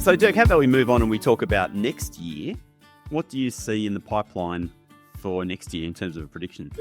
So, Dirk, how about we move on and we talk about next year? What do you see in the pipeline for next year in terms of a prediction?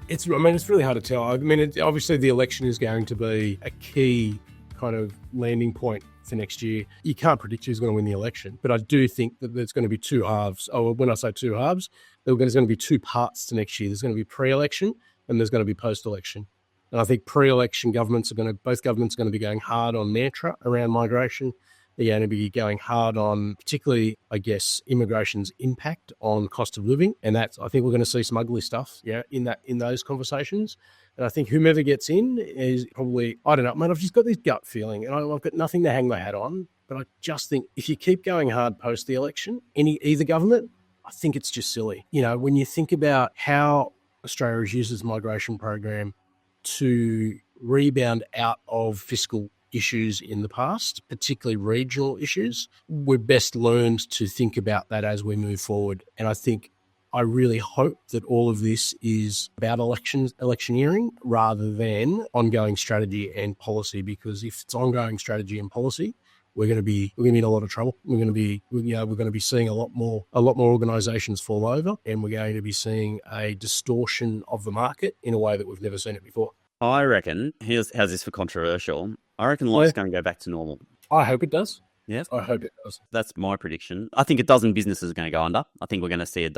It's really hard to tell. Obviously the election is going to be a key kind of landing point for next year. You can't predict who's going to win the election, but I do think that there's going to be two halves. When I say two halves, there's going to be two parts to next year. There's going to be pre-election and there's going to be post-election. And I think pre-election both governments are going to be going hard on mantra around migration. They're going to be going hard on, particularly, I guess, immigration's impact on cost of living. And I think we're going to see some ugly stuff, in those conversations. And I think whomever gets in is probably, I don't know, mate, I've just got this gut feeling and I've got nothing to hang my hat on. But I just think if you keep going hard post the election, either government, I think it's just silly. When you think about how Australia has used its migration program to rebound out of fiscal issues in the past, particularly regional issues, we're best learned to think about that as we move forward. And I really hope that all of this is about electioneering rather than ongoing strategy and policy, because if it's ongoing strategy and policy, we're going to be in a lot of trouble. We're going to be seeing a lot more organisations fall over, and we're going to be seeing a distortion of the market in a way that we've never seen it before. I reckon, how's this for controversial? I reckon life's going to go back to normal. I hope it does. Yes, I hope it does. That's my prediction. I think a dozen businesses are going to go under. I think we're going to see at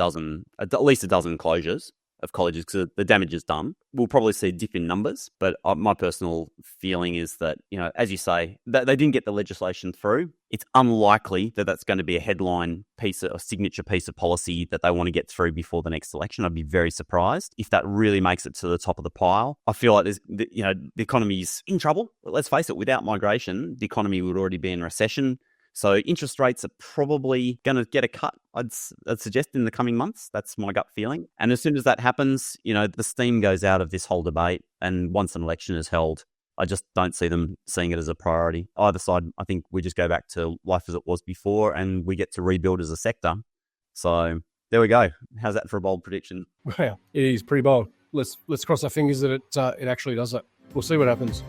least a dozen closures of colleges because the damage is done. We'll probably see a dip in numbers, but my personal feeling is that, as you say, that they didn't get the legislation through. It's unlikely that that's going to be a headline piece, a signature piece of policy that they want to get through before the next election. I'd be very surprised if that really makes it to the top of the pile. I feel like the economy's in trouble. But let's face it, without migration, the economy would already be in recession. So interest rates are probably going to get a cut, I'd suggest, in the coming months. That's my gut feeling. And as soon as that happens, the steam goes out of this whole debate. And once an election is held, I just don't see them seeing it as a priority. Either side, I think we just go back to life as it was before and we get to rebuild as a sector. So there we go. How's that for a bold prediction? Well, it is pretty bold. Let's cross our fingers that it actually does that. We'll see what happens.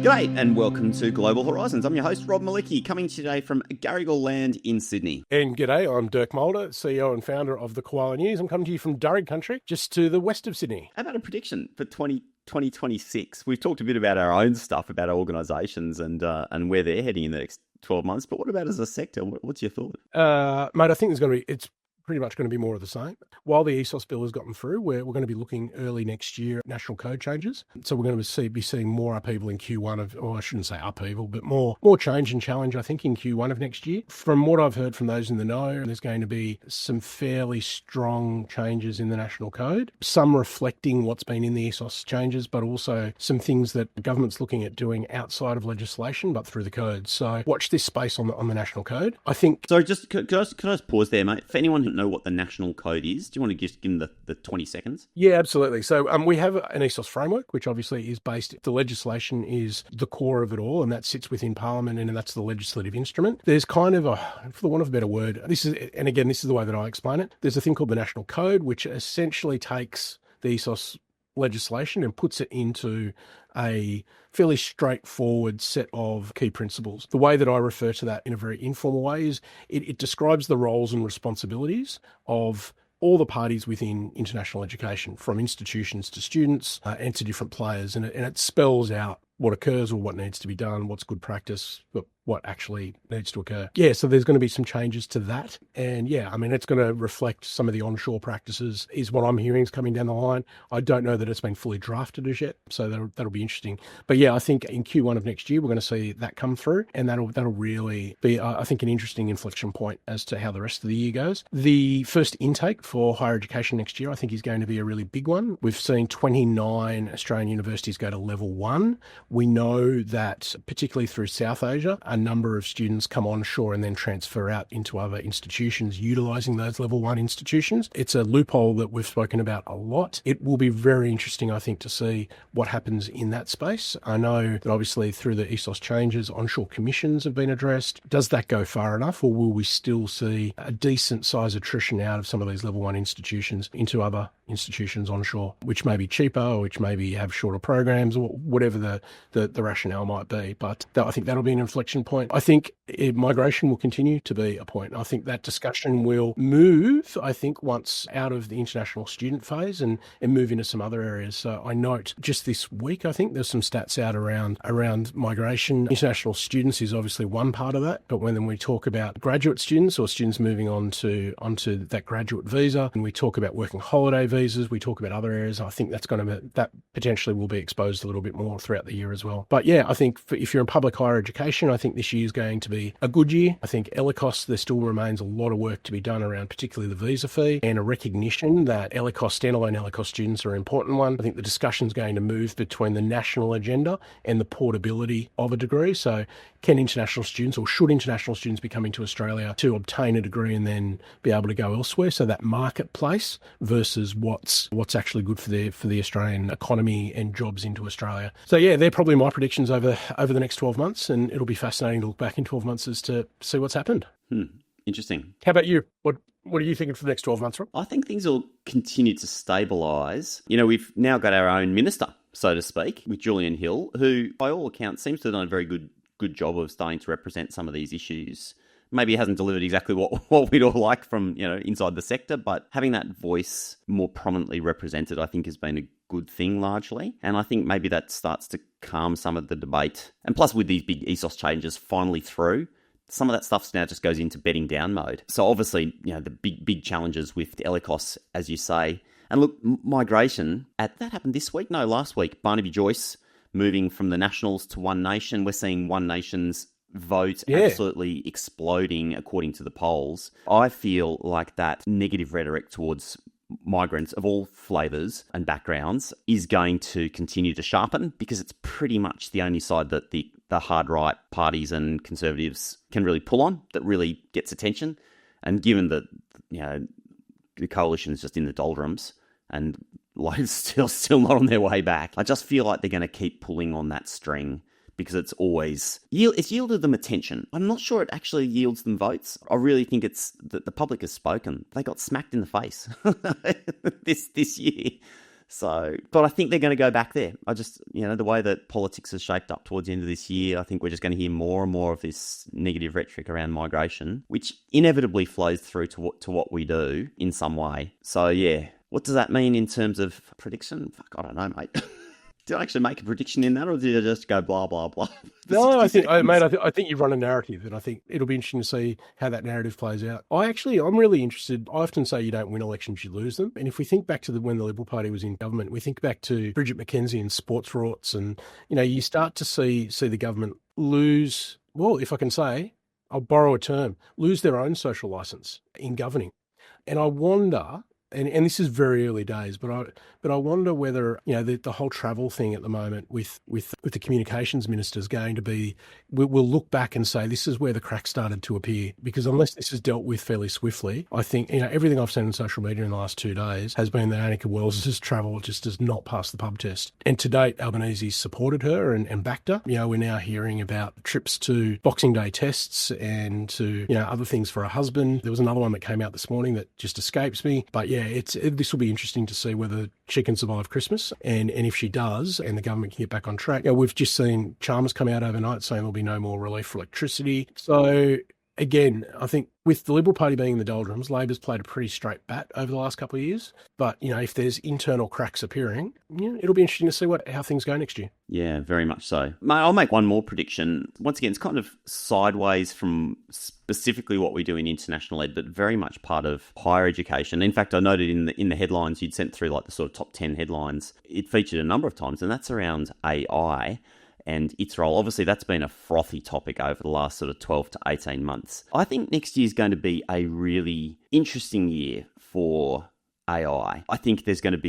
G'day and welcome to Global Horizons. I'm your host, Rob Malicki, coming today from Garigal Land in Sydney. And g'day, I'm Dirk Mulder, CEO and founder of the Koala News. I'm coming to you from Dirk country, just to the west of Sydney. How about a prediction for 2026? We've talked a bit about our own stuff, about our organisations and where they're heading in the next 12 months. But what about as a sector? What's your thought? Mate, I think it's pretty much going to be more of the same. While the ESOS bill has gotten through, we're going to be looking early next year at national code changes. So we're going to be seeing more upheaval in Q1 I shouldn't say upheaval, but more change and challenge, I think, in Q1 of next year. From what I've heard from those in the know, there's going to be some fairly strong changes in the national code, some reflecting what's been in the ESOS changes, but also some things that the government's looking at doing outside of legislation, but through the code. So watch this space on the national code. I think... Sorry, can I just pause there, mate? For anyone who know what the national code is, do you want to just give them the 20 seconds? Yeah, absolutely. So we have an ESOS framework, which obviously is based, the legislation is the core of it all, and that sits within Parliament, and that's the legislative instrument. There's kind of for the want of a better word, this is the way that I explain it. There's a thing called the National Code, which essentially takes the ESOS legislation and puts it into a fairly straightforward set of key principles. The way that I refer to that in a very informal way is it describes the roles and responsibilities of all the parties within international education, from institutions to students and to different players. And it spells out what occurs or what needs to be done, what's good practice, what actually needs to occur. Yeah, so there's going to be some changes to that. And yeah, I mean, it's going to reflect some of the onshore practices is what I'm hearing is coming down the line. I don't know that it's been fully drafted as yet, so that'll be interesting. But yeah, I think in Q1 of next year, we're going to see that come through, and that'll really be, I think, an interesting inflection point as to how the rest of the year goes. The first intake for higher education next year, I think, is going to be a really big one. We've seen 29 Australian universities go to level 1. We know that, particularly through South Asia, a number of students come onshore and then transfer out into other institutions utilising those level 1 institutions. It's a loophole that we've spoken about a lot. It will be very interesting, I think, to see what happens in that space. I know that obviously through the ESOS changes, onshore commissions have been addressed. Does that go far enough, or will we still see a decent size attrition out of some of these level 1 institutions into other institutions onshore, which may be cheaper or which maybe have shorter programs or whatever the rationale might be? But I think that'll be an inflection point. I think migration will continue to be a point. I think that discussion will move, I think, once out of the international student phase and move into some other areas. So I note just this week, I think there's some stats out around migration. International students is obviously one part of that, but when we talk about graduate students or students moving onto that graduate visa, and we talk about working holiday visas, we talk about other areas, I think that potentially will be exposed a little bit more throughout the year as well. But yeah, I think if you're in public higher education, I think this year is going to be a good year. I think ELICOS, there still remains a lot of work to be done around particularly the visa fee and a recognition that standalone ELICOS students are an important one. I think the discussion is going to move between the national agenda and the portability of a degree. So can international students, or should international students, be coming to Australia to obtain a degree and then be able to go elsewhere? So that marketplace versus what's actually good for the Australian economy and jobs into Australia. So yeah, they're probably my predictions over the next 12 months, and it'll be fascinating to look back in 12 months as to see what's happened. Interesting. How about you? What are you thinking for the next 12 months, Rob? I think things will continue to stabilise. We've now got our own minister, so to speak, with Julian Hill, who by all accounts seems to have done a very good job of starting to represent some of these issues. Maybe he hasn't delivered exactly what we'd all like from, inside the sector, but having that voice more prominently represented, I think, has been a good thing largely. And I think maybe that starts to calm some of the debate. And plus, with these big ESOS changes finally through, some of that stuff now just goes into bedding down mode. So obviously, the big challenges with ELICOS, as you say. And look, migration, that happened this week? No, last week. Barnaby Joyce moving from the Nationals to One Nation. We're seeing One Nation's vote absolutely exploding according to the polls. I feel like that negative rhetoric towards migrants of all flavours and backgrounds is going to continue to sharpen, because it's pretty much the only side that the hard right parties and Conservatives can really pull on, that really gets attention. And given that the coalition is just in the doldrums and Labor's still not on their way back, I just feel like they're going to keep pulling on that string, because it's yielded them attention. I'm not sure it actually yields them votes. I really think it's that the public has spoken. They got smacked in the face this year. So, but I think they're going to go back there. I just, the way that politics has shaped up towards the end of this year, I think we're just going to hear more and more of this negative rhetoric around migration, which inevitably flows through to what we do in some way. So yeah, what does that mean in terms of prediction? Fuck, I don't know, mate. Did I actually make a prediction in that, or did I just go blah, blah, blah? No, I think you've run a narrative, and I think it'll be interesting to see how that narrative plays out. I'm really interested. I often say you don't win elections, you lose them. And if we think back to when the Liberal Party was in government, we think back to Bridget McKenzie and sports rorts, and, you start to see the government lose, well, if I can say, I'll borrow a term, lose their own social licence in governing. And I wonder... And this is very early days, but I wonder whether the whole travel thing at the moment with the communications minister is going to be, we'll look back and say this is where the cracks started to appear, because unless this is dealt with fairly swiftly, I think everything I've seen on social media in the last 2 days has been that Annika Wells's travel just does not pass the pub test. And to date, Albanese supported her and backed her. We're now hearing about trips to Boxing Day tests and to other things for her husband. There was another one that came out this morning that just escapes me, but yeah. This will be interesting to see whether she can survive Christmas, and if she does, and the government can get back on track. We've just seen Chalmers come out overnight saying there'll be no more relief for electricity. So again, I think with the Liberal Party being in the doldrums, Labor's played a pretty straight bat over the last couple of years. But, if there's internal cracks appearing, it'll be interesting to see how things go next year. Yeah, very much so. I'll make one more prediction. Once again, it's kind of sideways from specifically what we do in international ed, but very much part of higher education. In fact, I noted in the headlines you'd sent through, like the sort of top 10 headlines, it featured a number of times, and that's around AI and its role. Obviously, that's been a frothy topic over the last sort of 12 to 18 months. I think next year is going to be a really interesting year for AI. I think we're going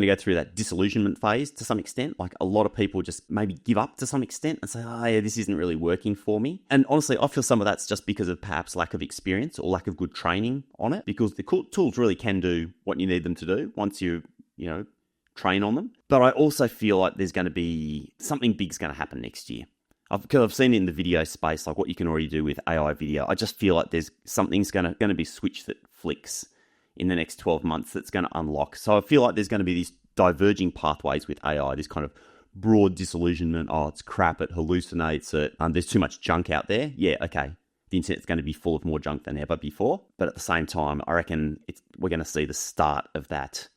to go through that disillusionment phase to some extent. Like a lot of people just maybe give up to some extent and say, oh yeah, this isn't really working for me. And honestly, I feel some of that's just because of perhaps lack of experience or lack of good training on it, because the tools really can do what you need them to do once you train on them. But I also feel like there's going to be something big's going to happen next year. Because I've seen it in the video space, like what you can already do with AI video. I just feel like there's something's going to be switched that flicks in the next 12 months that's going to unlock. So I feel like there's going to be these diverging pathways with AI, this kind of broad disillusionment. Oh, it's crap, it hallucinates, there's too much junk out there. Yeah, okay. The internet's going to be full of more junk than ever before. But at the same time, I reckon we're going to see the start of that,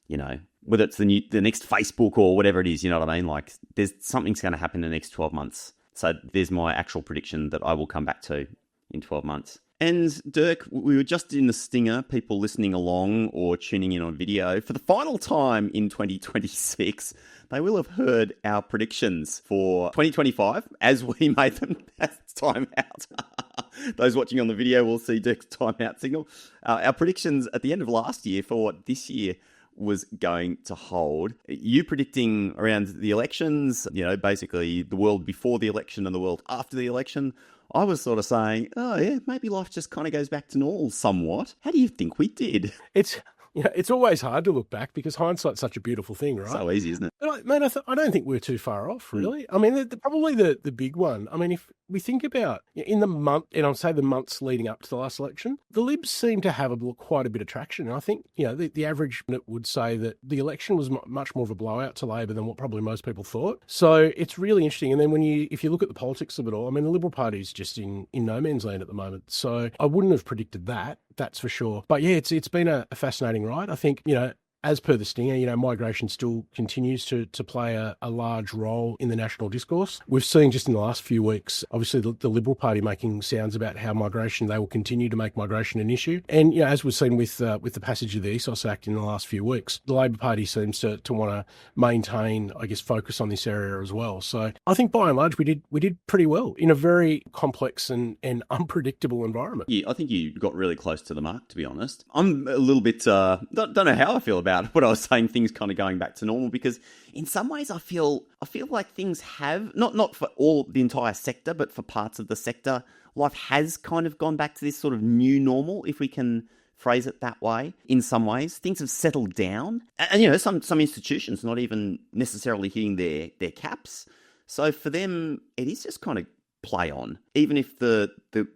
whether it's the next Facebook or whatever it is, you know what I mean? Like something's going to happen in the next 12 months. So there's my actual prediction that I will come back to in 12 months. And Dirk, we were just in the stinger, people listening along or tuning in on video. For the final time in 2026, they will have heard our predictions for 2025 as we made them as time out. Those watching on the video will see Dirk's timeout signal. Our predictions at the end of last year for what this year was going to hold. You predicting around the elections, basically the world before the election and the world after the election. I was sort of saying, oh yeah, maybe life just kind of goes back to normal somewhat. How do you think we did? It's always hard to look back because hindsight's such a beautiful thing, right? So easy, isn't it? But I don't think we're too far off, really. I mean, probably the big one. I mean, if we think about in the month, and I'll say the months leading up to the last election, the Libs seem to have quite a bit of traction. And I think, the average would say that the election was much more of a blowout to Labor than what probably most people thought. So it's really interesting. And then if you look at the politics of it all, I mean, the Liberal Party is just in no man's land at the moment. So I wouldn't have predicted that. That's for sure. But yeah, it's been a fascinating ride. I think, as per the stinger, migration still continues to play a large role in the national discourse. We've seen just in the last few weeks, obviously the Liberal Party making sounds about how they will continue to make migration an issue. And, as we've seen with the passage of the ESOS Act in the last few weeks, the Labor Party seems to want to maintain, I guess, focus on this area as well. So I think by and large, we did pretty well in a very complex and unpredictable environment. Yeah, I think you got really close to the mark, to be honest. I'm a little bit, don't know how I feel about what I was saying, things kind of going back to normal, because in some ways I feel like things have, not for the entire sector, but for parts of the sector, life has kind of gone back to this sort of new normal, if we can phrase it that way. In some ways, things have settled down. And, some institutions not even necessarily hitting their caps. So for them, it is just kind of play on, even if the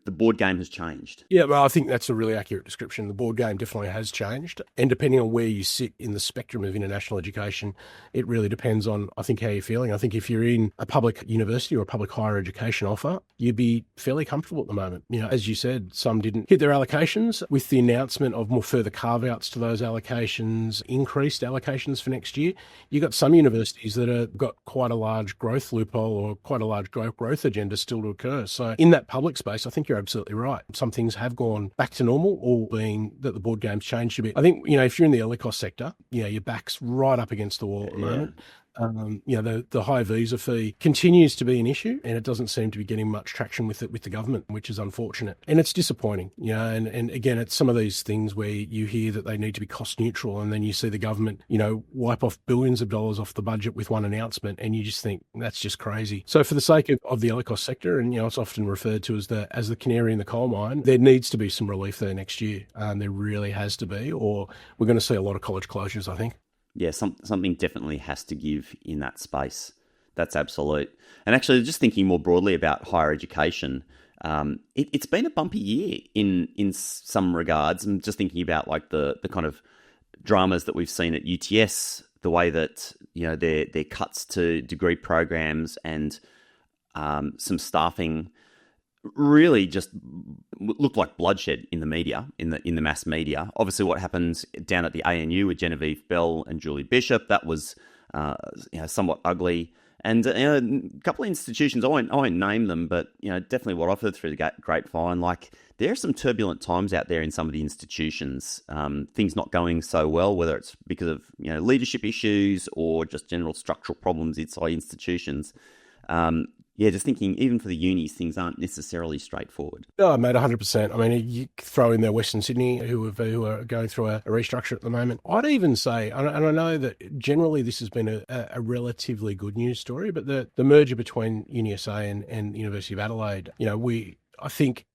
board game has changed. Yeah, well, I think that's a really accurate description. The board game definitely has changed. And depending on where you sit in the spectrum of international education, it really depends on, I think, how you're feeling. I think if you're in a public university or a public higher education offer, you'd be fairly comfortable at the moment. As you said, some didn't hit their allocations. With the announcement of more further carve-outs to those allocations, increased allocations for next year, you've got some universities that have got quite a large growth loophole or quite a large growth agenda still to occur. So in that public space, I think you're absolutely right. Some things have gone back to normal, all being that the board game's changed a bit. I think, if you're in the ELICOS sector, your back's right up against the wall at the moment. The high visa fee continues to be an issue, and it doesn't seem to be getting much traction with the government, which is unfortunate. And it's disappointing, and again, it's some of these things where you hear that they need to be cost neutral, and then you see the government, wipe off billions of dollars off the budget with one announcement, and you just think that's just crazy. So for the sake of the ELICOS sector, and it's often referred to as the canary in the coal mine, there needs to be some relief there next year. There really has to be, or we're going to see a lot of college closures, I think. Yeah, something definitely has to give in that space. That's absolute. And actually, just thinking more broadly about higher education, it's been a bumpy year in some regards. I'm just thinking about like the kind of dramas that we've seen at UTS, the way that their cuts to degree programs and some staffing really just looked like bloodshed in the media, in the mass media. Obviously, what happened down at the ANU with Genevieve Bell and Julie Bishop, that was somewhat ugly. And a couple of institutions, I won't name them, but definitely what I've heard through the grapevine, like there are some turbulent times out there in some of the institutions. Things not going so well, whether it's because of leadership issues or just general structural problems inside institutions. Yeah, just thinking, even for the unis, things aren't necessarily straightforward. No, mate, 100%. I mean, you throw in there Western Sydney, who are going through a restructure at the moment. I'd even say, and I know that generally this has been a relatively good news story, but the merger between UniSA and University of Adelaide, I think,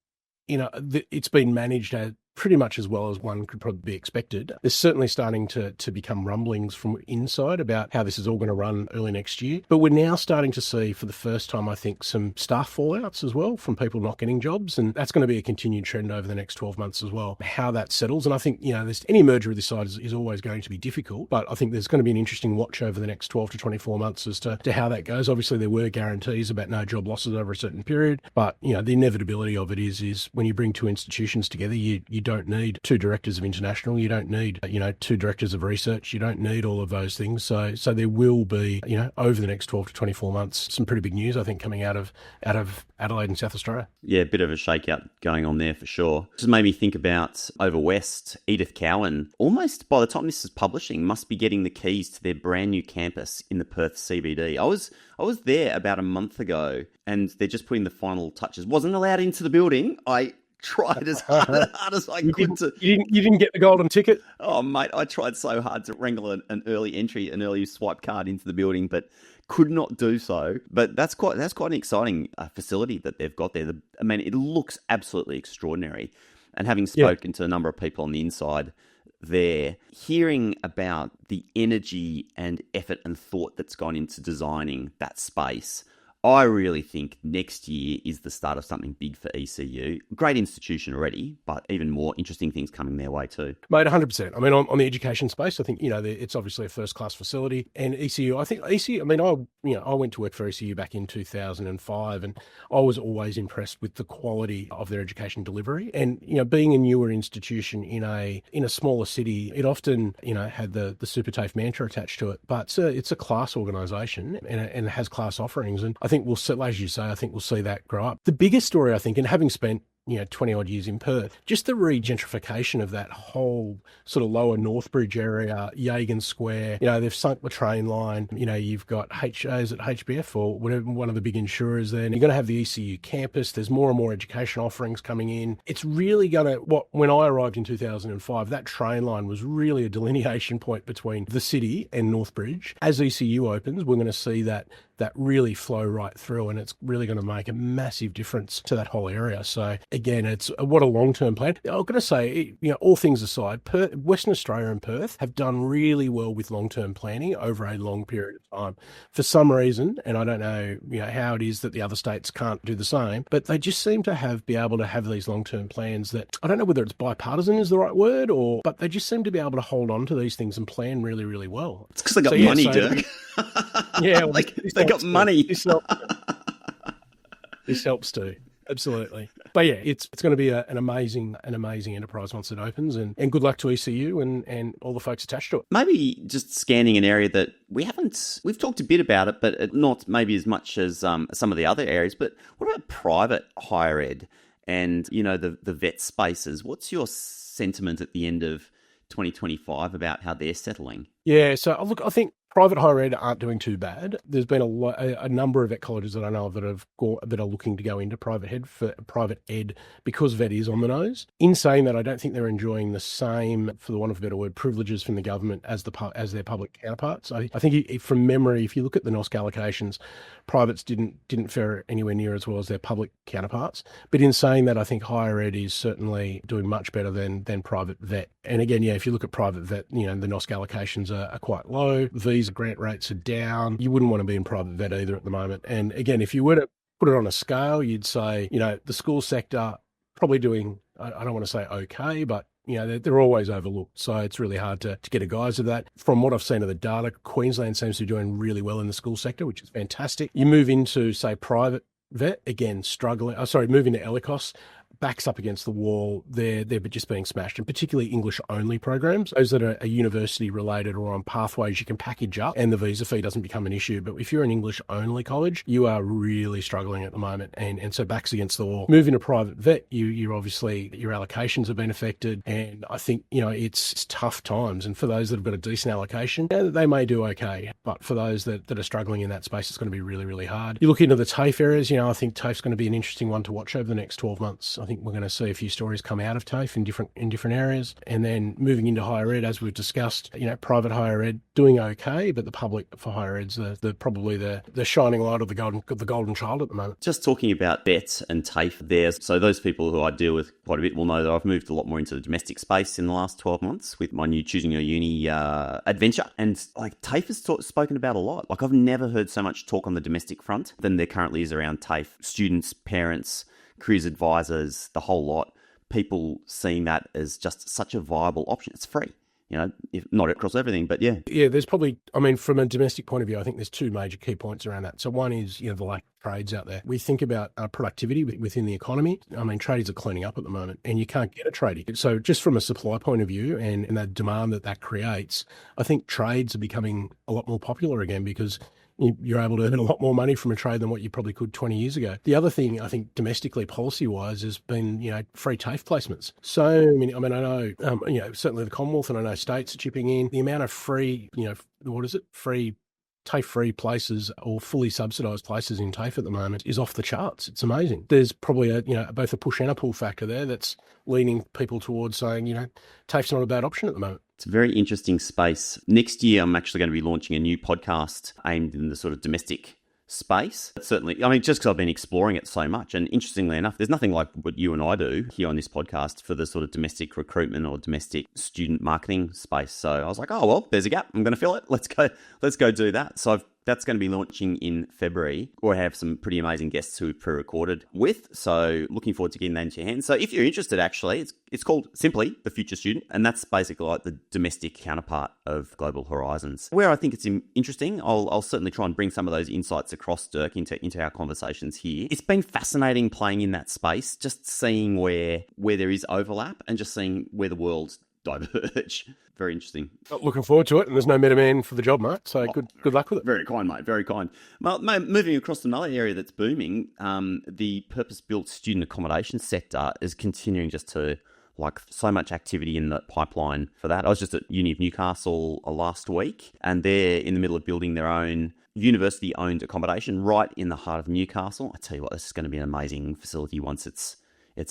it's been managed pretty much as well as one could probably be expected. There's certainly starting to become rumblings from inside about how this is all going to run early next year. But we're now starting to see, for the first time, I think, some staff fallouts as well from people not getting jobs. And that's going to be a continued trend over the next 12 months as well, how that settles. And I think, there's any merger of this size is always going to be difficult. But I think there's going to be an interesting watch over the next 12 to 24 months as to how that goes. Obviously, there were guarantees about no job losses over a certain period. But, the inevitability of it is when you bring two institutions together, you don't need two directors of international. You don't need, two directors of research. You don't need all of those things. So there will be, over the next 12 to 24 months, some pretty big news, I think, coming out of Adelaide and South Australia. Yeah, a bit of a shakeout going on there for sure. Just made me think about over west, Edith Cowan, almost by the time this is publishing, must be getting the keys to their brand new campus in the Perth CBD. I was there about a month ago and they're just putting the final touches. Wasn't allowed into the building. I tried as hard as I could to. You didn't get the golden ticket? Oh, mate, I tried so hard to wrangle an early entry, an early swipe card into the building, but could not do so. But that's quite an exciting facility that they've got there. It looks absolutely extraordinary. And having spoken to a number of people on the inside there, hearing about the energy and effort and thought that's gone into designing that space, I really think next year is the start of something big for ECU. Great institution already, but even more interesting things coming their way too. Mate, 100%. I mean, on the education space, I think, it's obviously a first-class facility. And ECU, I think ECU, I went to work for ECU back in 2005, and I was always impressed with the quality of their education delivery. And, being a newer institution in a smaller city, it often, had the super TAFE mantra attached to it. But it's a class organisation and it has class offerings. And I think we'll see, as you say, we'll see that grow up. The biggest story, I think, and having spent 20 odd years in Perth, just the regentrification of that whole sort of lower Northbridge area, Yagan Square, they've sunk the train line, you've got HAs at HBF or whatever, one of the big insurers there, and you're going to have the ECU campus. There's more and more education offerings coming in. It's really going to, when I arrived in 2005, that train line was really a delineation point between the city and Northbridge. As ECU opens, we're going to see that really flow right through, and it's really going to make a massive difference to that whole area. So again, it's what a long-term plan. I'm going to say, all things aside, Western Australia and Perth have done really well with long-term planning over a long period of time. For some reason, and I don't know, how it is that the other states can't do the same, but they just seem to be able to have these long-term plans that, I don't know whether it's bipartisan is the right word, but they just seem to be able to hold on to these things and plan really, really well. It's because they got money, Dirk. Yeah, well, they got money. This helps too. Absolutely. But yeah, it's going to be an amazing enterprise once it opens, and good luck to ECU and all the folks attached to it. Maybe just scanning an area that we've talked a bit about it, but not maybe as much as some of the other areas, but what about private higher ed and, the vet spaces? What's your sentiment at the end of 2025 about how they're settling? Yeah, so look, I think private higher ed aren't doing too bad. There's been a number of vet colleges that I know of that are looking to go into private ed because vet is on the nose. In saying that, I don't think they're enjoying the same, for the want of a better word, privileges from the government as their public counterparts. I think from memory, if you look at the NOSC allocations, privates didn't fare anywhere near as well as their public counterparts. But in saying that, I think higher ed is certainly doing much better than private vet. And again, yeah, if you look at private vet, the NOSC allocations are quite low. Visa grant rates are down. You wouldn't want to be in private vet either at the moment. And again, if you were to put it on a scale, you'd say, the school sector probably doing, I don't want to say okay, but they're always overlooked. So it's really hard to get a guise of that. From what I've seen of the data, Queensland seems to be doing really well in the school sector, which is fantastic. You move into, say, private vet, again, struggling. Move into ELICOS. backs up against the wall. They're just being smashed, and particularly English-only programs. Those that are university-related or on pathways, you can package up and the visa fee doesn't become an issue. But if you're an English-only college, you are really struggling at the moment, and so backs against the wall. Moving to private vet, you're obviously, your allocations have been affected, and I think, it's tough times. And for those that have got a decent allocation, they may do okay. But for those that are struggling in that space, it's going to be really, really hard. You look into the TAFE areas, I think TAFE's going to be an interesting one to watch over the next 12 months. I think we're going to see a few stories come out of TAFE in different areas. And then moving into higher ed, as we've discussed, private higher ed doing okay, but the public for higher ed's probably the shining light of the golden child at the moment. Just talking about vet and TAFE there, so those people who I deal with quite a bit will know that I've moved a lot more into the domestic space in the last 12 months with my new Choosing Your Uni adventure. And TAFE is spoken about a lot. I've never heard so much talk on the domestic front than there currently is around TAFE. Students, parents, careers advisors, the whole lot, people seeing that as just such a viable option. It's free. If not across everything, but yeah. Yeah, there's probably, from a domestic point of view, I think there's two major key points around that. So one is, the lack of trades out there. We think about productivity within the economy. Tradies are cleaning up at the moment and you can't get a tradie. So just from a supply point of view and the demand that creates, I think trades are becoming a lot more popular again because you're able to earn a lot more money from a trade than what you probably could 20 years ago. The other thing, I think, domestically, policy-wise, has been, free TAFE placements. So many, I know, certainly the Commonwealth and I know states are chipping in. The amount of free, free TAFE-free places or fully subsidised places in TAFE at the moment is off the charts. It's amazing. There's probably both a push and a pull factor there that's leaning people towards saying, TAFE's not a bad option at the moment. It's a very interesting space. Next year, I'm actually going to be launching a new podcast aimed in the sort of domestic space. Certainly, just because I've been exploring it so much. And interestingly enough, there's nothing like what you and I do here on this podcast for the sort of domestic recruitment or domestic student marketing space. So I was like, oh, well, there's a gap. I'm going to fill it. Let's go do that. So that's going to be launching in February, where I have some pretty amazing guests who we've pre-recorded with. So looking forward to getting that into your hands. So if you're interested, actually, it's called simply The Future Student, and that's basically like the domestic counterpart of Global Horizons. Where I think it's interesting, I'll certainly try and bring some of those insights across, Dirk, into our conversations here. It's been fascinating playing in that space, just seeing where there is overlap and just seeing where the worlds diverge. Very interesting. Looking forward to it, and there's no middleman for the job, mate. So good luck with it. Very kind, mate. Very kind. Well, moving across to another area that's booming, the purpose-built student accommodation sector is continuing just to so much activity in the pipeline for that. I was just at Uni of Newcastle last week, and they're in the middle of building their own university-owned accommodation right in the heart of Newcastle. I tell you what, this is going to be an amazing facility once it's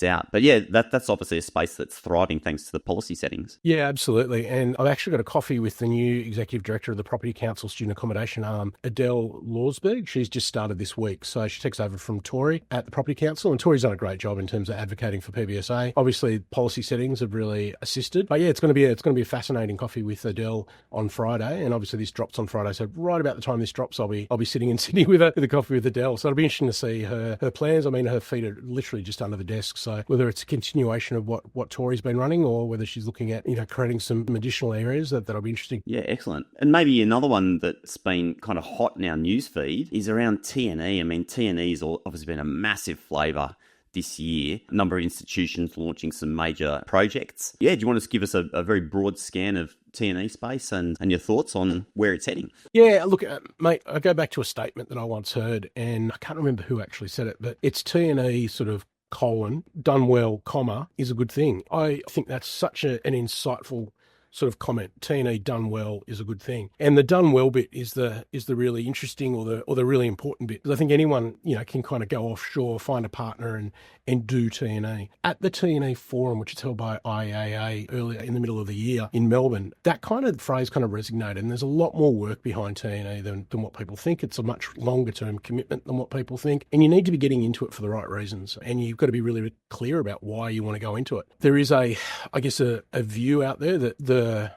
out. But yeah, that's obviously a space that's thriving thanks to the policy settings. Yeah, absolutely. And I've actually got a coffee with the new Executive Director of the Property Council Student Accommodation arm, Adele Lawsberg. She's just started this week. So she takes over from Tori at the Property Council. And Tori's done a great job in terms of advocating for PBSA. Obviously, policy settings have really assisted. But yeah, it's going to be a fascinating coffee with Adele on Friday. And obviously this drops on Friday. So right about the time this drops, I'll be sitting in Sydney with a coffee with Adele. So it'll be interesting to see her plans. Her feet are literally just under the desk. So whether it's a continuation of what Tori's been running or whether she's looking at, creating some additional areas that'll be interesting. Yeah, excellent. And maybe another one that's been kind of hot in our newsfeed is around T&E. T&E's obviously been a massive flavour this year. A number of institutions launching some major projects. Yeah, do you want to give us a very broad scan of T&E space and your thoughts on where it's heading? Yeah, look, mate, I go back to a statement that I once heard, and I can't remember who actually said it, but it's T&E sort of done well, is a good thing. I think that's such an insightful sort of comment. T&E done well is a good thing, and the done well bit is the really interesting or the really important bit. Because I think anyone can kind of go offshore, find a partner, and do T&E. At the T&E forum, which is held by IAA earlier in the middle of the year in Melbourne, that kind of phrase kind of resonated, and there's a lot more work behind T&E than what people think. It's a much longer term commitment than what people think, and you need to be getting into it for the right reasons, and you've got to be really clear about why you want to go into it. There is a view out there that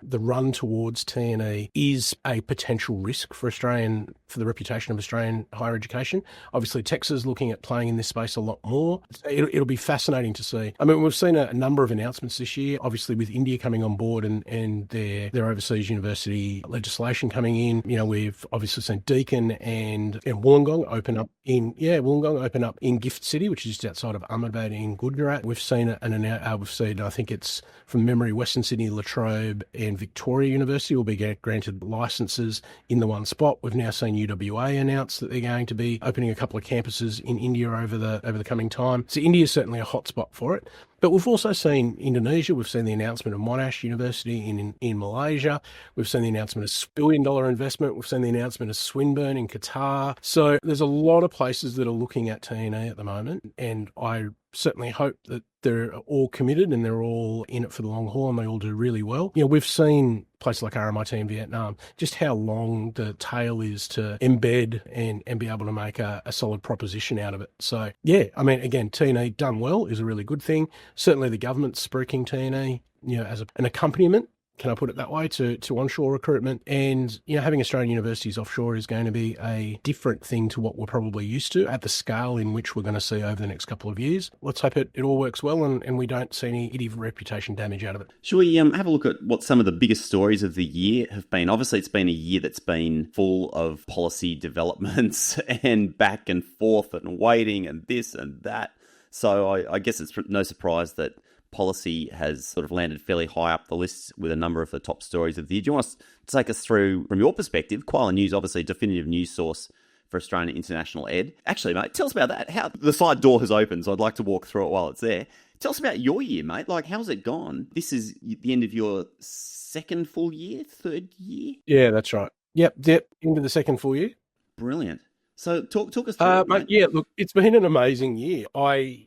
the run towards TNE is a potential risk for the reputation of Australian higher education. Obviously, Texas is looking at playing in this space a lot more. It'll be fascinating to see. I mean, we've seen a number of announcements this year, obviously with India coming on board and their overseas university legislation coming in. You know, we've obviously seen Deakin and Wollongong open up in Gift City, which is just outside of Ahmedabad in Gujarat. We've seen I think it's from memory, Western Sydney, La Trobe and Victoria University will be granted licences in the one spot. We've now seen UWA announce that they're going to be opening a couple of campuses in India over the coming time. So India is certainly a hotspot for it. But we've also seen Indonesia. We've seen the announcement of Monash University in Malaysia. We've seen the announcement of $1 billion investment. We've seen the announcement of Swinburne in Qatar. So there's a lot of places that are looking at TNE at the moment, and I certainly hope that they're all committed and they're all in it for the long haul and they all do really well. You know, we've seen places like RMIT in Vietnam, just how long the tail is to embed and be able to make a solid proposition out of it. So, yeah, I mean, again, TNE done well is a really good thing. Certainly the government's spruiking TNE, you know, as an accompaniment, can I put it that way, to onshore recruitment. And, you know, having Australian universities offshore is going to be a different thing to what we're probably used to at the scale in which we're going to see over the next couple of years. Let's hope it all works well and we don't see any reputation damage out of it. Shall we have a look at what some of the biggest stories of the year have been? Obviously, it's been a year that's been full of policy developments and back and forth and waiting and this and that. So I guess it's no surprise that policy has sort of landed fairly high up the list with a number of the top stories of the year. Do you want to take us through, from your perspective, Koala News, obviously a definitive news source for Australian international ed. Actually, mate, tell us about that. How the side door has opened, so I'd like to walk through it while it's there. Tell us about your year, mate. Like, how's it gone? This is the end of your second full year, third year? Yeah, that's right. Yep, into the second full year. Brilliant. So talk us through it, mate. Yeah, look, it's been an amazing year. I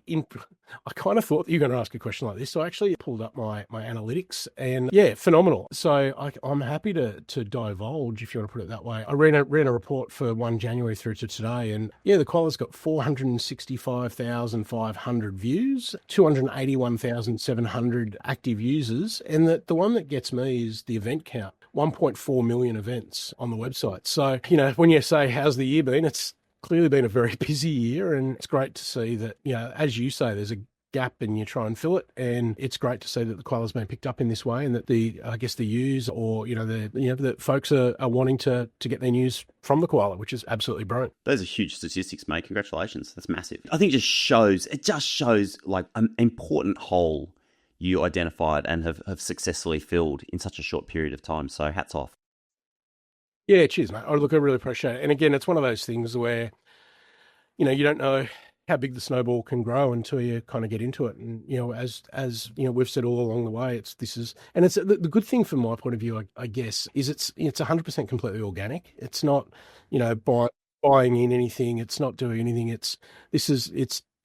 kind of thought that you were going to ask a question like this, so I actually pulled up my analytics, and yeah, phenomenal. So I'm happy to divulge, if you want to put it that way. I ran a report for 1 January through to today, and yeah, the Koala's got 465,500 views, 281,700 active users, and the one that gets me is the event count. 1.4 million events on the website. So, you know, when you say, how's the year been? It's clearly been a very busy year, and it's great to see that, you know, as you say, there's a gap and you try and fill it. And it's great to see that the Koala's been picked up in this way, and that the use, or, the folks are wanting to get their news from the Koala, which is absolutely brilliant. Those are huge statistics, mate. Congratulations. That's massive. I think it just shows like an important hole you identified and have successfully filled in such a short period of time. So hats off. Yeah, cheers, mate. I really appreciate it. And again, it's one of those things where, you know, you don't know how big the snowball can grow until you kind of get into it. And, you know, as you know, we've said all along the way, it's the good thing from my point of view, I guess, is it's 100% completely organic. It's not, you know, buying in anything. It's not doing anything. It's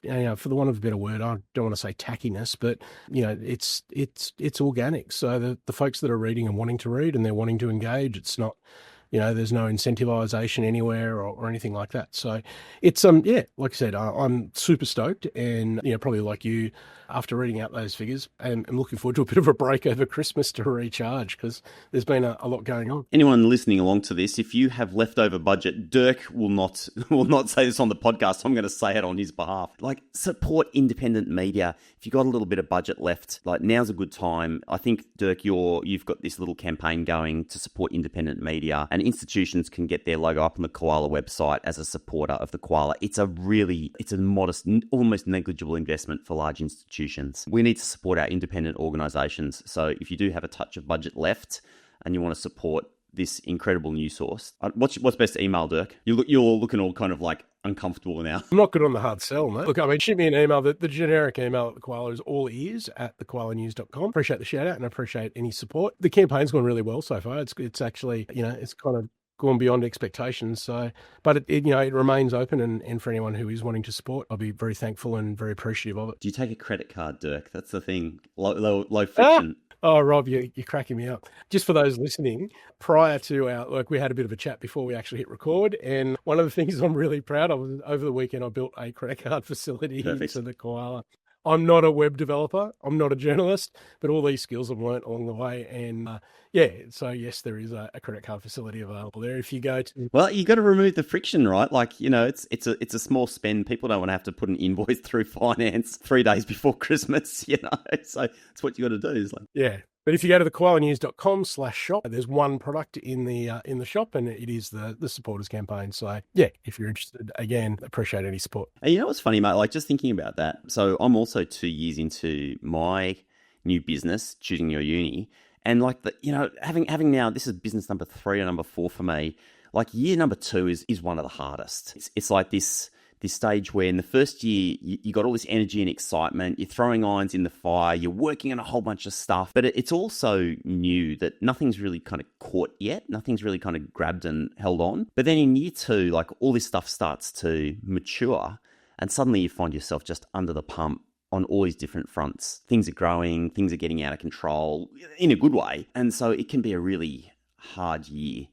you know, for the want of a better word, I don't want to say tackiness, but, you know, it's organic. So the folks that are reading and wanting to read and they're wanting to engage, it's not, you know, there's no incentivization anywhere or anything like that. So it's, like I said, I'm super stoked, and, you know, probably like you, after reading out those figures, and I'm looking forward to a bit of a break over Christmas to recharge, because there's been a lot going on. Anyone listening along to this, if you have leftover budget, Dirk will not say this on the podcast. I'm going to say it on his behalf. Like, support independent media. If you've got a little bit of budget left, like, now's a good time. I think, Dirk, you've got this little campaign going to support independent media, and institutions can get their logo up on the Koala website as a supporter of the Koala. It's a modest, almost negligible investment for large institutions. We need to support our independent organisations. So if you do have a touch of budget left and you want to support this incredible news source, what's best to email, Dirk? You're looking all kind of like uncomfortable now. I'm not good on the hard sell, mate. Look, I mean, shoot me an email. The generic email at the Koala is allears@thekoalanews.com. Appreciate the shout out and appreciate any support. The campaign's gone really well so far. It's actually, you know, it's kind of gone beyond expectations. So, but it remains open, and for anyone who is wanting to support, I'll be very thankful and very appreciative of it. Do you take a credit card, Dirk? That's the thing. Low friction. Oh, Rob, you're cracking me up. Just for those listening, prior to we had a bit of a chat before we actually hit record, and one of the things I'm really proud of was over the weekend I built a credit card facility into the Koala. I'm not a web developer. I'm not a journalist, but all these skills I've learnt along the way. And so yes, there is a credit card facility available there if you go to. Well, you got to remove the friction, right? Like, it's a small spend. People don't want to have to put an invoice through finance 3 days before Christmas, So that's what you got to do. Is like, yeah. But if you go to thekoalanews.com/shop, there's one product in the shop, and it is the supporters campaign. So yeah, if you're interested, again, appreciate any support. and you know what's funny, mate? Like, just thinking about that. So I'm also 2 years into my new business, choosing your uni, and like having now, this is business number 3 or number 4 for me. Like, year number 2 is one of the hardest. It's like this stage where in the first year, you got all this energy and excitement, you're throwing irons in the fire, you're working on a whole bunch of stuff, but it's also new that nothing's really kind of caught yet, nothing's really kind of grabbed and held on. But then in year 2, like, all this stuff starts to mature, and suddenly you find yourself just under the pump on all these different fronts. Things are growing, things are getting out of control in a good way, and so it can be a really hard year.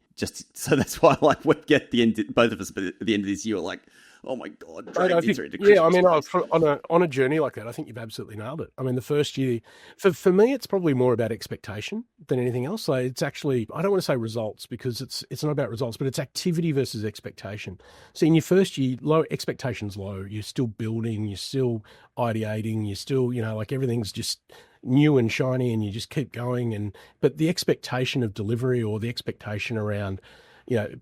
So that's why, like, we get the end, both of us, but at the end of this year, we're like, oh my God, on a journey like that, I think you've absolutely nailed it. I mean, the first year, for me, it's probably more about expectation than anything else. So it's actually, I don't want to say results, because it's not about results, but it's activity versus expectation. So in your first year, expectations low, you're still building, you're still ideating, you're still, like, everything's just new and shiny, and you just keep going. But the expectation of delivery, or the expectation around,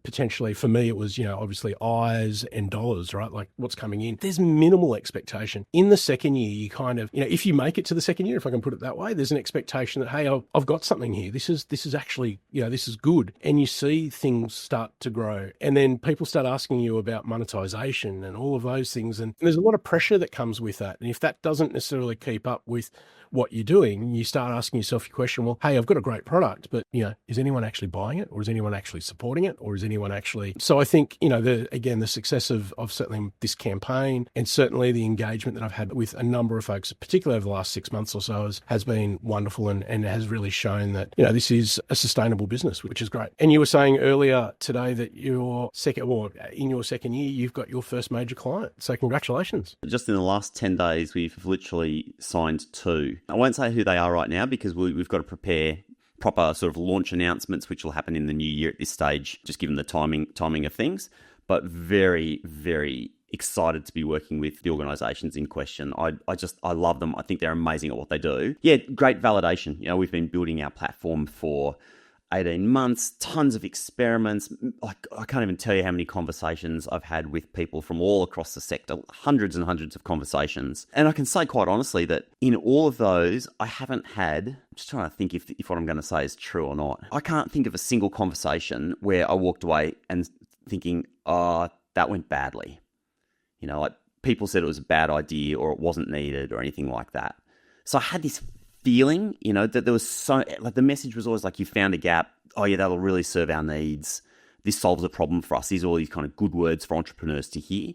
potentially for me, it was, obviously eyes and dollars, right? Like, what's coming in. There's minimal expectation. In the second year, you kind of, if you make it to the second year, if I can put it that way, there's an expectation that, hey, I've got something here. This is actually, this is good. And you see things start to grow. And then people start asking you about monetization and all of those things. And there's a lot of pressure that comes with that. And if that doesn't necessarily keep up with what you're doing, you start asking yourself your question, well, hey, I've got a great product, but, is anyone actually buying it? Or is anyone actually supporting it? Or is anyone actually... So I think, the success of certainly this campaign, and certainly the engagement that I've had with a number of folks, particularly over the last 6 months or so, has been wonderful, and has really shown that, this is a sustainable business, which is great. And you were saying earlier today that in your second year, you've got your first major client. So congratulations. Just in the last 10 days, we've literally signed 2. I won't say who they are right now, because we've got to prepare proper sort of launch announcements, which will happen in the new year at this stage, just given the timing of things. But very, very excited to be working with the organisations in question. I love them. I think they're amazing at what they do. Yeah, great validation. We've been building our platform for 18 months, tons of experiments. I can't even tell you how many conversations I've had with people from all across the sector, hundreds and hundreds of conversations. And I can say quite honestly that in all of those, I haven't had, I'm just trying to think if what I'm going to say is true or not. I can't think of a single conversation where I walked away and thinking, oh, that went badly. Like, people said it was a bad idea, or it wasn't needed, or anything like that. So I had this feeling, that there was the message was always like, you found a gap. Oh yeah, that'll really serve our needs. This solves a problem for us. These are all these kind of good words for entrepreneurs to hear.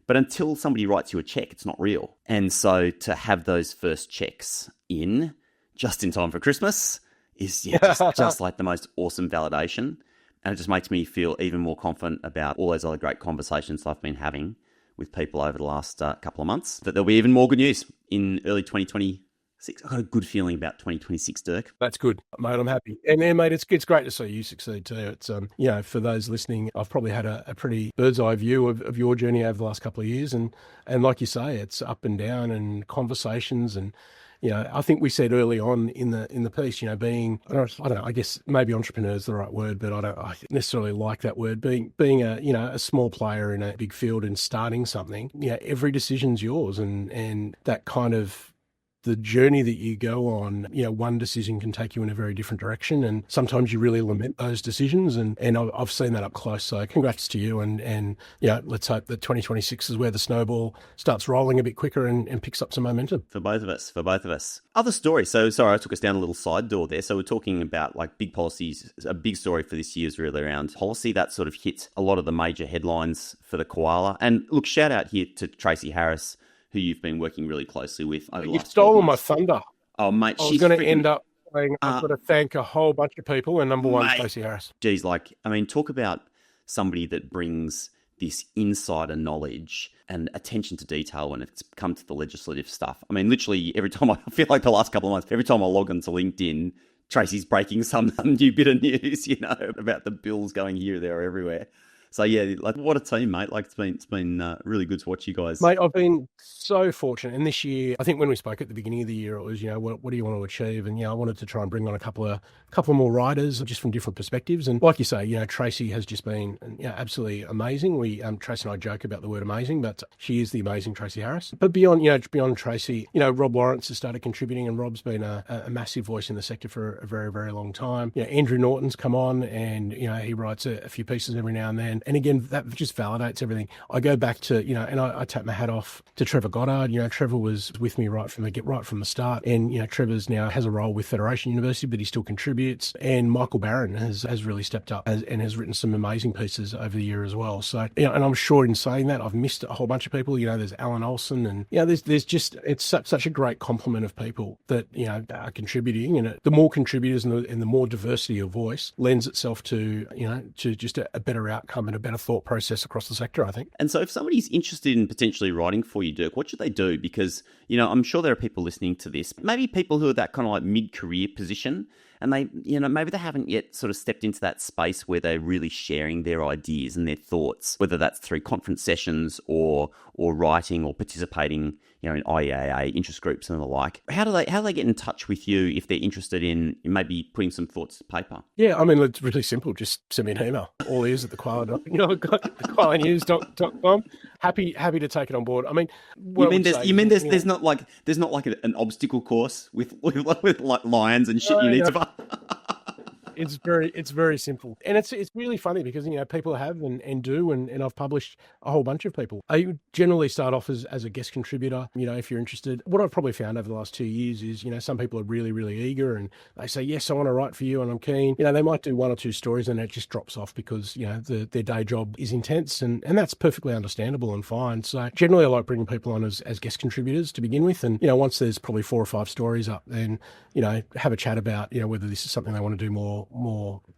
But until somebody writes you a check, it's not real. And so to have those first checks in just in time for Christmas is just like the most awesome validation. And it just makes me feel even more confident about all those other great conversations I've been having with people over the last couple of months, that there'll be even more good news in early 2026. I've got a good feeling about 2026, Dirk. That's good, mate. I'm happy. And mate, it's great to see you succeed too. It's, for those listening, I've probably had a pretty bird's eye view of your journey over the last couple of years. And like you say, it's up and down and conversations. And, I think we said early on in the piece, being, I don't know, I guess maybe entrepreneur is the right word, but I don't necessarily like that word. Being a small player in a big field and starting something, every decision's yours. And that kind of, the journey that you go on, one decision can take you in a very different direction. And sometimes you really lament those decisions. And I've seen that up close. So congrats to you. And let's hope that 2026 is where the snowball starts rolling a bit quicker and picks up some momentum. For both of us. Other stories. So sorry, I took us down a little side door there. So we're talking about like big policies. A big story for this year is really around policy. That sort of hit a lot of the major headlines for the koala. And look, shout out here to Tracy Harris, who you've been working really closely with over the last 12 stolen months. my thunder. Oh, mate, I was going to end up saying I've got to thank a whole bunch of people, and number one, Tracy Harris. Geez, talk about somebody that brings this insider knowledge and attention to detail when it's come to the legislative stuff. I mean, literally every time I feel like the last couple of months, every time I log into LinkedIn, Tracy's breaking some new bit of news, about the bills going here, there, or everywhere. So yeah, like what a team, mate! Like it's been really good to watch you guys. Mate, I've been so fortunate. And this year, I think when we spoke at the beginning of the year, it was, what do you want to achieve? And I wanted to try and bring on a couple of more writers just from different perspectives. And like you say, Tracy has just been absolutely amazing. We Tracy and I joke about the word amazing, but she is the amazing Tracy Harris. But beyond Tracy, Rob Lawrence has started contributing, and Rob's been a massive voice in the sector for a very, very long time. Andrew Norton's come on, and he writes a few pieces every now and then. And again, that just validates everything. I go back to, and I tap my hat off to Trevor Goddard. Trevor was with me right from the start. And, Trevor's now has a role with Federation University, but he still contributes. And Michael Barron has really stepped up and has written some amazing pieces over the year as well. So, and I'm sure in saying that, I've missed a whole bunch of people. There's Alan Olsen, and, there's just, it's such a great complement of people that, are contributing. And the more contributors and the more diversity of voice lends itself to, to just a better outcome and a better thought process across the sector, I think. And so if somebody's interested in potentially writing for you, Dirk, what should they do? Because, I'm sure there are people listening to this, maybe people who are that kind of like mid-career position, and they, maybe they haven't yet sort of stepped into that space where they're really sharing their ideas and their thoughts, whether that's through conference sessions or writing or participating, in IEAA interest groups and the like. How do they get in touch with you if they're interested in maybe putting some thoughts to paper? Yeah, I mean, it's really simple. Just send me an email. All ears at thequalinews.com. Happy to take it on board. I mean, there's not like an obstacle course with like lions and shit you need to. It's very simple. And it's really funny because, people have and do, and I've published a whole bunch of people. I generally start off as a guest contributor, if you're interested. What I've probably found over the last 2 years is, some people are really, really eager and they say, yes, I want to write for you and I'm keen. They might do 1 or 2 stories and it just drops off because, their day job is intense, and that's perfectly understandable and fine. So generally I like bringing people on as guest contributors to begin with. And, once there's probably 4 or 5 stories up, then, have a chat about, whether this is something they want to do more,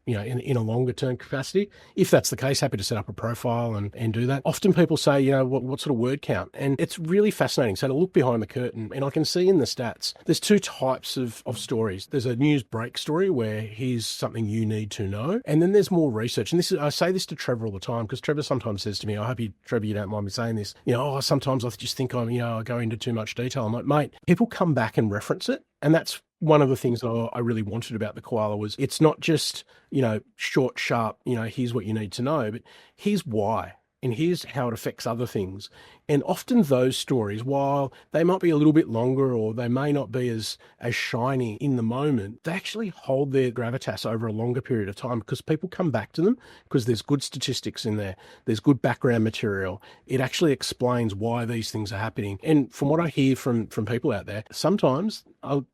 in a longer term capacity. If that's the case, happy to set up a profile and do that. Often people say, what sort of word count? And it's really fascinating. So to look behind the curtain, and I can see in the stats, there's 2 types of stories. There's a news break story where here's something you need to know. And then there's more research. And I say this to Trevor all the time, because Trevor sometimes says to me, Trevor, you don't mind me saying this. Sometimes I just think I go into too much detail. I'm like, mate, people come back and reference it. And that's one of the things that I really wanted about the koala was it's not just, short, sharp, here's what you need to know, but here's why. And here's how it affects other things. And often those stories, while they might be a little bit longer or they may not be as shiny in the moment, they actually hold their gravitas over a longer period of time because people come back to them because there's good statistics in there. There's good background material. It actually explains why these things are happening. And from what I hear from people out there, sometimes,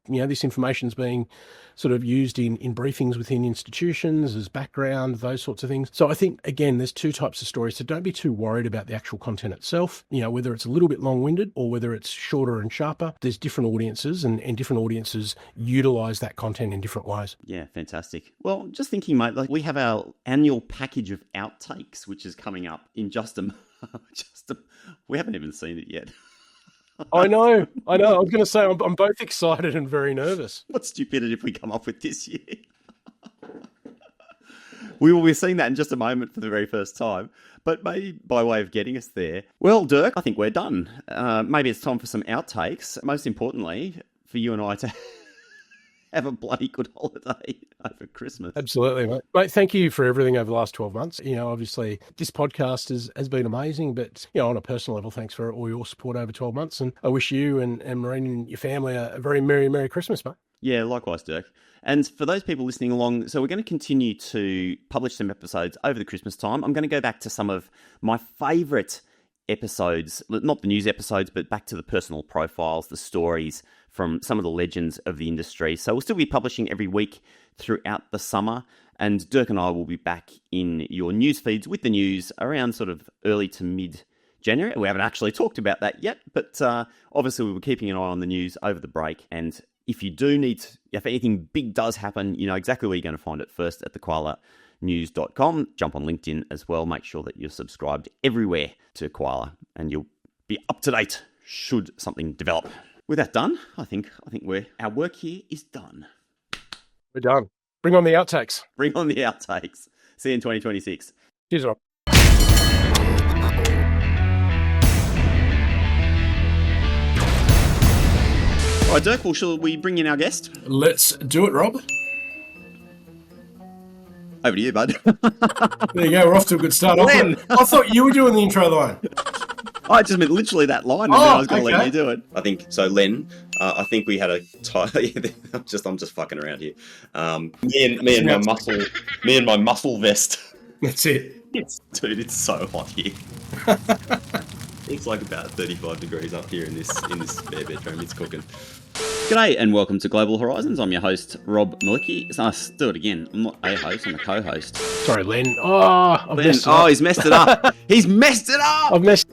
this information's being sort of used in briefings within institutions as background, those sorts of things. So I think, again, there's 2 types of stories. So don't be too worried about the actual content itself, whether it's a little bit long-winded or whether it's shorter and sharper. There's different audiences and different audiences utilize that content in different ways. Yeah, fantastic. Well, just thinking, mate, like we have our annual package of outtakes, which is coming up in we haven't even seen it yet. I know. I was going to say, I'm both excited and very nervous. What stupidity if we come up with this year? We will be seeing that in just a moment for the very first time. But maybe by way of getting us there, well, Dirk, I think we're done. Maybe it's time for some outtakes. Most importantly, for you and I to have a bloody good holiday over Christmas. Absolutely, mate. Thank you for everything over the last 12 months. Obviously, this podcast has been amazing, but, on a personal level, thanks for all your support over 12 months. And I wish you and Maureen and your family a very Merry Christmas, mate. Yeah, likewise, Dirk. And for those people listening along, so we're going to continue to publish some episodes over the Christmas time. I'm going to go back to some of my favourite episodes, not the news episodes, but back to the personal profiles, the stories from some of the legends of the industry. So we'll still be publishing every week throughout the summer. And Dirk and I will be back in your news feeds with the news around sort of early to mid-January. We haven't actually talked about that yet, but obviously we were keeping an eye on the news over the break. And if you do if anything big does happen, you know exactly where you're going to find it first at the Koala koalanews.com. Jump on LinkedIn as well. Make sure that you're subscribed everywhere to Koala, and you'll be up to date should something develop. With that done, I think our work here is done. We're done. Bring on the outtakes. Bring on the outtakes. See you in 2026. Cheers, Rob. All right, Dirk, well, shall we bring in our guest? Let's do it, Rob. Over to you, bud. There you go. We're off to a good start. I thought you were doing the intro line. I just meant literally that line, and then I was going to let you do it. I think so, Len. I think we had a I'm just fucking around here. Me and my muscle vest. That's it. Dude, it's so hot here. It's like about 35 degrees up here in this spare bedroom. It's cooking. G'day and welcome to Global Horizons. I'm your host, Rob Malicki. Let's do it again. I'm not a host, I'm a co-host. Sorry, Len. He's messed it up. He's messed it up. I've messed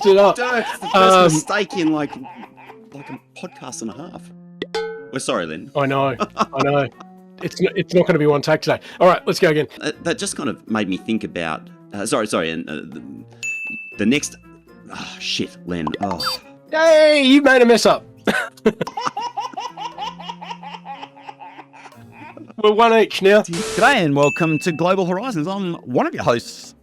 it up. Dirk, it's the first mistake in like a podcast and a half. We're sorry, Len. I know. It's not going to be one take today. All right, let's go again. That just kind of made me think about. And the next. Oh shit, Len. Oh. Hey, you made a mess up. We're one each now. G'day and welcome to Global Horizons. I'm one of your hosts.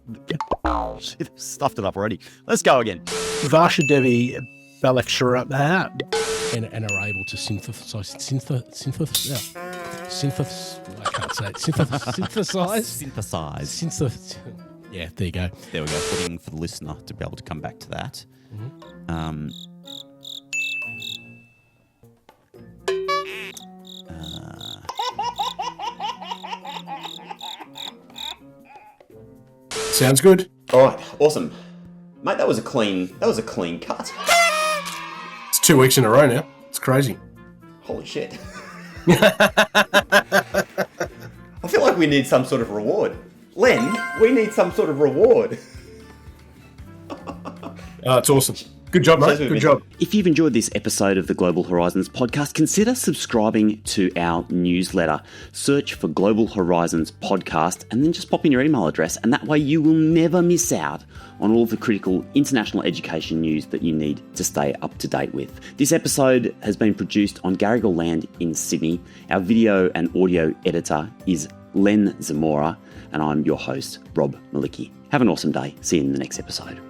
Shit, stuffed it up already. Let's go again. Varsha Devi Balakshara and are able to synthesize. I can't say it. Synthesize. Yeah, there you go. There we go. Putting for the listener to be able to come back to that. Mm-hmm. Sounds good. All right, awesome, mate. That was a clean cut. It's 2 weeks in a row now. It's crazy. Holy shit! I feel like we need some sort of reward, Len. We need some sort of reward. It's awesome. Good job, mate. Good job. If you've enjoyed this episode of the Global Horizons podcast, consider subscribing to our newsletter. Search for Global Horizons podcast and then just pop in your email address, and that way you will never miss out on all of the critical international education news that you need to stay up to date with. This episode has been produced on Garrigal Land in Sydney. Our video and audio editor is Len Zamora, and I'm your host, Rob Malicki. Have an awesome day. See you in the next episode.